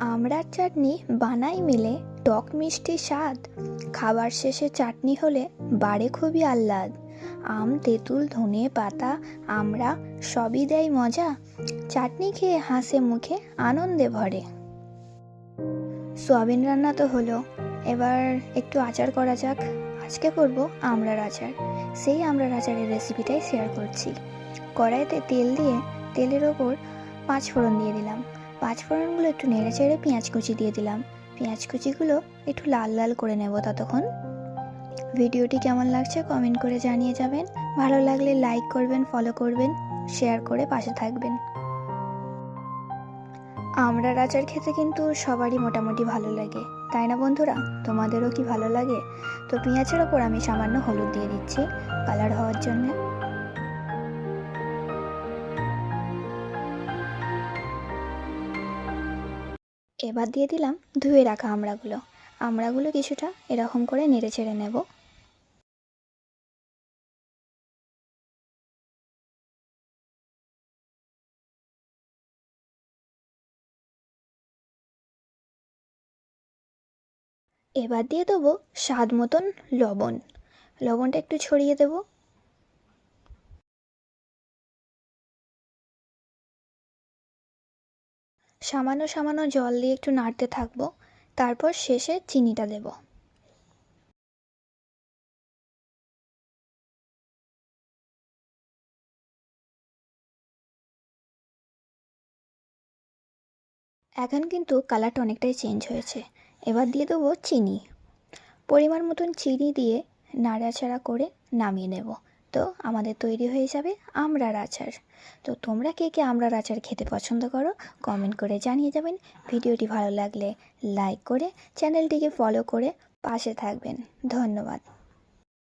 আমড়ার চাটনি বানাই মিলে টক মিষ্টি স্বাদ। খাবার শেষে চাটনি হলে বাড়ে খুবই আহ্লাদ। আম তেঁতুল ধনে পাতা আমড়া সবই দেয় মজা। চাটনি খেয়ে হাসে মুখে আনন্দে ভরে। সোয়াবিন রান্না তো হলো, এবার একটু আচার করা যাক। আজকে করব আমড়ার আচার। সেই আমড়ার আচারের রেসিপিটাই শেয়ার করছি। কড়াইতে তেল দিয়ে তেলের ওপর 5 ফোড়ন দিয়ে দিলাম। 5 ফোড়নগুলো একটু নেড়ে চেড়ে পেঁয়াজ কুচি দিয়ে দিলাম। পেঁয়াজ কুচিগুলো একটু লাল লাল করে নেব ততক্ষণ। ভিডিওটি কেমন লাগছে কমেন্ট করে জানিয়ে যাবেন। ভালো লাগলে লাইক করবেন, ফলো করবেন, শেয়ার করে পাশে থাকবেন। আমড়ার আচার খেতে কিন্তু সবারই মোটামুটি ভালো লাগে, তাই না বন্ধুরা? তোমাদেরও কি ভালো লাগে? তো পেঁয়াজের ওপর আমি সামান্য হলুদ দিয়ে দিচ্ছি কালার হওয়ার জন্য। এবার দিয়ে দিলাম ধুয়ে রাখা আমড়াগুলো কিছুটা এরকম করে নেড়ে চেড়ে নেব। এবার দিয়ে দেবো স্বাদ মতন লবণটা একটু ছড়িয়ে দেব। সামান্য সামান্য জল দিয়ে একটু নাড়তে থাকবো, তারপর শেষে চিনিটা দেব। এখন কিন্তু কালারটা অনেকটাই চেঞ্জ হয়েছে। এবার দিয়ে দেবো চিনি, পরিমাণ মতন চিনি দিয়ে নাড়াচাড়া করে নামিয়ে নেব। তো আমাদের তৈরি হয়ে যাবে আমড়ার আচার। তো তোমরা কে কে আমড়ার আচার খেতে পছন্দ করো কমেন্ট করে জানিয়ে যাবেন। ভিডিওটি ভালো লাগলে লাইক করে চ্যানেলটিকে ফলো করে পাশে থাকবেন। ধন্যবাদ।